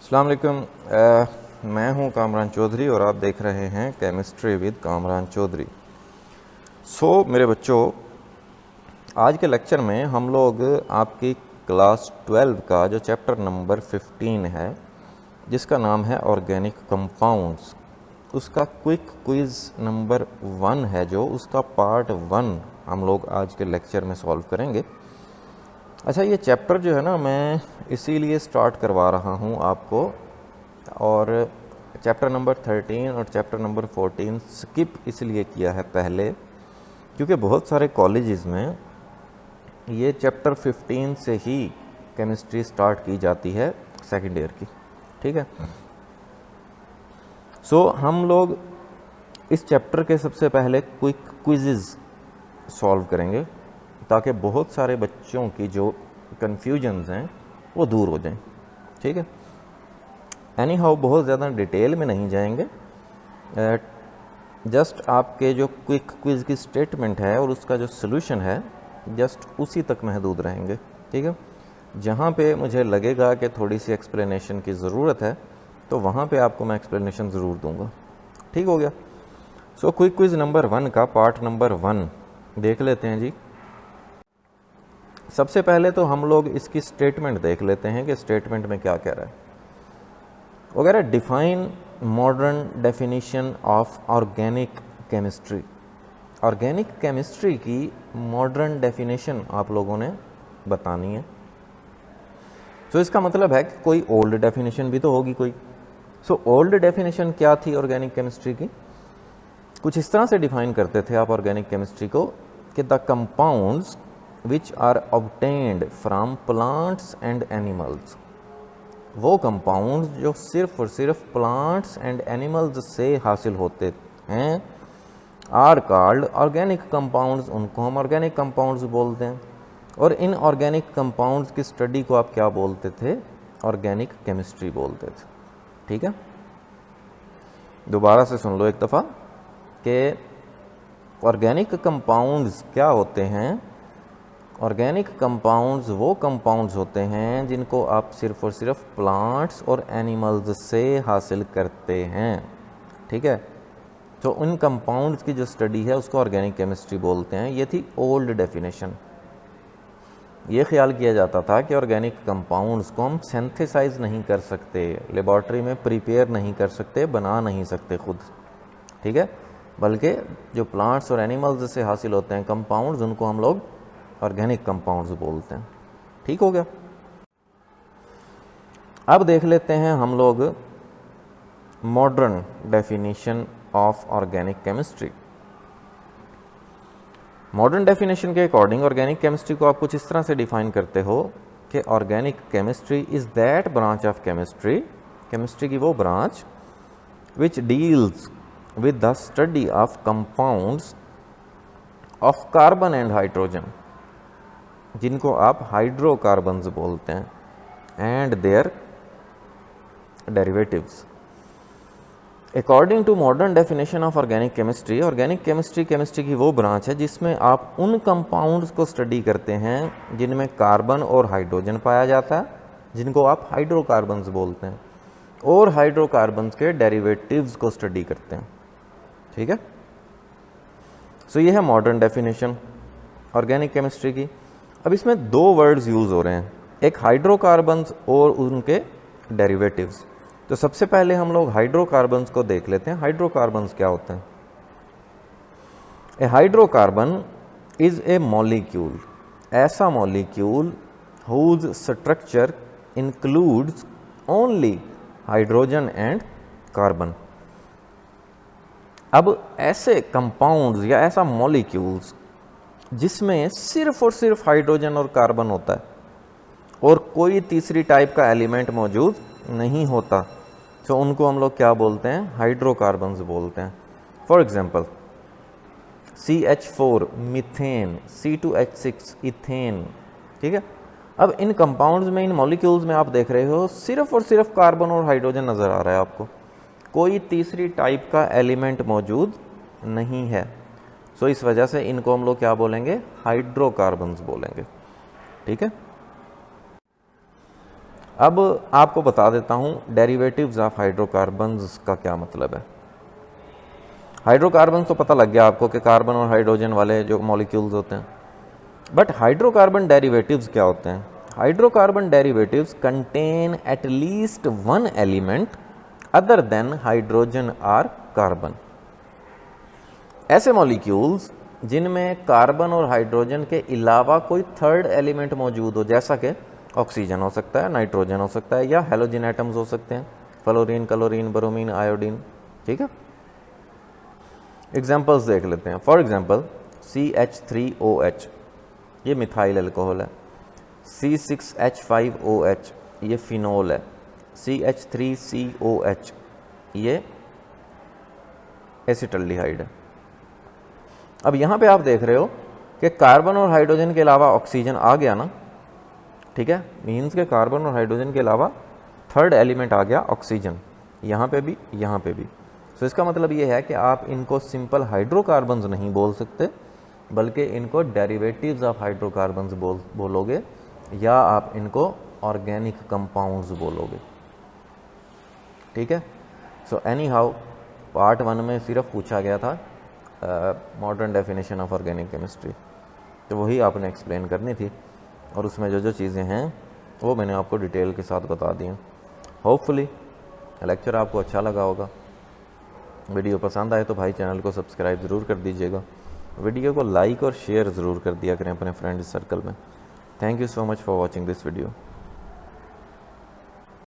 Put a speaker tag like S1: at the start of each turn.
S1: अस्सलाम वालेकुम। मैं हूं कामरान चौधरी और आप देख रहे हैं केमिस्ट्री विद कामरान चौधरी। मेरे बच्चों, आज के लेक्चर में हम लोग आपकी क्लास 12 का जो चैप्टर नंबर 15 है, जिसका नाम है ऑर्गेनिक कंपाउंड्स, उसका क्विक क्विज़ नंबर 1 है, जो उसका पार्ट 1 हम लोग आज के लेक्चर में सॉल्व करेंगे। अच्छा, ये चैप्टर जो है ना, मैं इसीलिए स्टार्ट करवा रहा हूँ आपको, और चैप्टर नंबर 13 और चैप्टर नंबर 14 स्किप इसलिए किया है पहले, क्योंकि बहुत सारे कॉलेजेस में ये चैप्टर 15 से ही केमिस्ट्री स्टार्ट की जाती है सेकेंड ईयर की। ठीक है। हम लोग इस चैप्टर के सबसे पहले क्विक क्विज़ सॉल्व करेंगे, ताकि बहुत सारे बच्चों की जो कन्फ्यूजन्स हैं वो दूर हो जाएं। ठीक है। एनी हाउ, बहुत ज़्यादा डिटेल में नहीं जाएंगे, जस्ट आपके जो क्विक क्विज़ की स्टेटमेंट है और उसका जो सॉल्यूशन है, जस्ट उसी तक महदूद रहेंगे। ठीक है। जहाँ पे मुझे लगेगा कि थोड़ी सी एक्सप्लेनेशन की ज़रूरत है, तो वहाँ पे आपको मैं एक्सप्लेनेशन ज़रूर दूंगा। ठीक हो गया। क्विक क्विज़ नंबर 1 का पार्ट नंबर 1 देख लेते हैं जी। सबसे पहले तो हम लोग इसकी स्टेटमेंट देख लेते हैं कि स्टेटमेंट में क्या कह रहा है। वो कह रहा है define modern definition of organic chemistry. Organic chemistry की मॉडर्न डेफिनेशन आप लोगों ने बतानी है। इसका मतलब है कि कोई ओल्ड डेफिनेशन भी तो होगी कोई। ओल्ड डेफिनेशन क्या थी ऑर्गेनिक केमिस्ट्री की? कुछ इस तरह से डिफाइन करते थे आप ऑर्गेनिक केमिस्ट्री को कि the compounds which are obtained from plants and animals, वो कंपाउंड्स जो सिर्फ और सिर्फ प्लांट्स एंड एनिमल्स से हासिल होते हैं, आर कॉल्ड ऑर्गेनिक कंपाउंड्स। उनको हम ऑर्गेनिक कंपाउंड्स बोलते हैं। और इन ऑर्गेनिक कंपाउंड्स की स्टडी को आप क्या बोलते थे? ऑर्गेनिक केमिस्ट्री बोलते थे। ठीक है। दोबारा से सुन लो एक दफ़ा कि ऑर्गेनिक कंपाउंड्स क्या होते हैं। ऑर्गेनिक कंपाउंड्स वो कंपाउंड्स होते हैं जिनको आप सिर्फ और सिर्फ प्लांट्स और एनिमल्स से हासिल करते हैं। ठीक है। उन कंपाउंड्स की जो स्टडी है उसको ऑर्गेनिक केमिस्ट्री बोलते हैं। ये थी ओल्ड डेफिनेशन। ये ख्याल किया जाता था कि ऑर्गेनिक कंपाउंड्स को हम सिंथेसाइज नहीं कर सकते, लेबॉर्ट्री में प्रिपेयर नहीं कर सकते, बना नहीं सकते खुद। ठीक है। बल्कि जो प्लांट्स और एनिमल्स से हासिल होते हैं कंपाउंड्स, उनको हम लोग ऑर्गेनिक कंपाउंड्स बोलते हैं। ठीक हो गया। अब देख लेते हैं हम लोग modern definition of organic chemistry. Modern definition के अकॉर्डिंग ऑर्गेनिक केमिस्ट्री को आप कुछ इस तरह से डिफाइन करते हो कि organic chemistry is that branch of chemistry, chemistry की वो branch which deals with the study of compounds of carbon and hydrogen, जिनको आप हाइड्रोकार्बन्स बोलते हैं, and their derivatives. According to modern definition of organic chemistry, organic chemistry chemistry की वो branch है जिसमें आप उन कंपाउंड्स को स्टडी करते हैं जिनमें कार्बन और हाइड्रोजन पाया जाता है, जिनको आप हाइड्रोकार्बन्स बोलते हैं, और हाइड्रोकार्बन्स के डेरिवेटिव्स को स्टडी करते हैं। ठीक है। ये है मॉडर्न डेफिनेशन ऑर्गेनिक केमिस्ट्री की। अब इसमें दो वर्ड्स यूज़ हो रहे हैं, एक हाइड्रोकार्बन्स और उनके डेरिवेटिव्स। सबसे पहले हम लोग हाइड्रोकार्बन्स को देख लेते हैं। हाइड्रोकार्बन्स क्या होते हैं? A hydrocarbon is a molecule, ऐसा molecule whose structure includes only hydrogen and carbon. अब ऐसे कंपाउंड्स या ऐसा मॉलिक्यूल्स जिसमें सिर्फ और सिर्फ हाइड्रोजन और कार्बन होता है और कोई तीसरी टाइप का एलिमेंट मौजूद नहीं होता, उनको हम लोग क्या बोलते हैं? हाइड्रोकार्बन्स बोलते हैं। For example CH4 methane, C2H6 ethane. ठीक है। अब इन कंपाउंड्स में, इन मॉलिक्यूल्स में आप देख रहे हो सिर्फ और सिर्फ कार्बन और हाइड्रोजन नज़र आ रहा है आपको, कोई तीसरी टाइप का एलिमेंट मौजूद नहीं है। इस वजह से इनको हम लोग क्या बोलेंगे? हाइड्रोकार्बन्स बोलेंगे। ठीक है। अब आपको बता देता हूँ डेरिवेटिव्स ऑफ हाइड्रोकार्बन्स का क्या मतलब है। हाइड्रोकार्बन तो पता लग गया आपको कि कार्बन और हाइड्रोजन वाले जो मॉलिक्यूल्स होते हैं, बट हाइड्रोकार्बन डेरिवेटिव्स क्या होते हैं? Hydrocarbon derivatives contain at least one element other than hydrogen और कार्बन। ऐसे मॉलिक्यूल्स जिनमें कार्बन और हाइड्रोजन के अलावा कोई थर्ड एलिमेंट मौजूद हो, जैसा कि ऑक्सीजन हो सकता है, नाइट्रोजन हो सकता है, या हेलोजन एटम्स हो सकते हैं, फ्लोरीन, क्लोरीन, ब्रोमीन, आयोडीन। ठीक है, एग्जाम्पल्स देख लेते हैं। फॉर एग्जाम्पल CH3OH ये मिथाइल अल्कोहल है, C6H5OH ये फिनोल है, CH3COH ये एसिटल्डिहाइड है। अब यहाँ पे आप देख रहे हो कि कार्बन और हाइड्रोजन के अलावा ऑक्सीजन आ गया ना, ठीक है, मीन्स के कार्बन और हाइड्रोजन के अलावा थर्ड एलिमेंट आ गया ऑक्सीजन, यहाँ पे भी, यहाँ पे भी। तो इसका मतलब ये है कि आप इनको सिंपल हाइड्रोकार्बन्स नहीं बोल सकते, बल्कि इनको डेरिवेटिव्स ऑफ हाइड्रोकार्बन्स बोलोगे, या आप इनको ऑर्गेनिक कंपाउंड्स बोलोगे। ठीक है, सो एनी हाउ पार्ट 1 में सिर्फ पूछा गया था modern definition of organic chemistry, तो वही आपने एक्सप्लेन करनी थी, और उसमें जो जो चीज़ें हैं वो मैंने आपको डिटेल के साथ बता दी हैं। होपफुली लेक्चर आपको अच्छा लगा होगा। वीडियो पसंद आए तो भाई चैनल को सब्सक्राइब ज़रूर कर दीजिएगा, वीडियो को लाइक और शेयर ज़रूर कर दिया करें अपने फ्रेंड्स सर्कल में। Thank you so much for watching this video.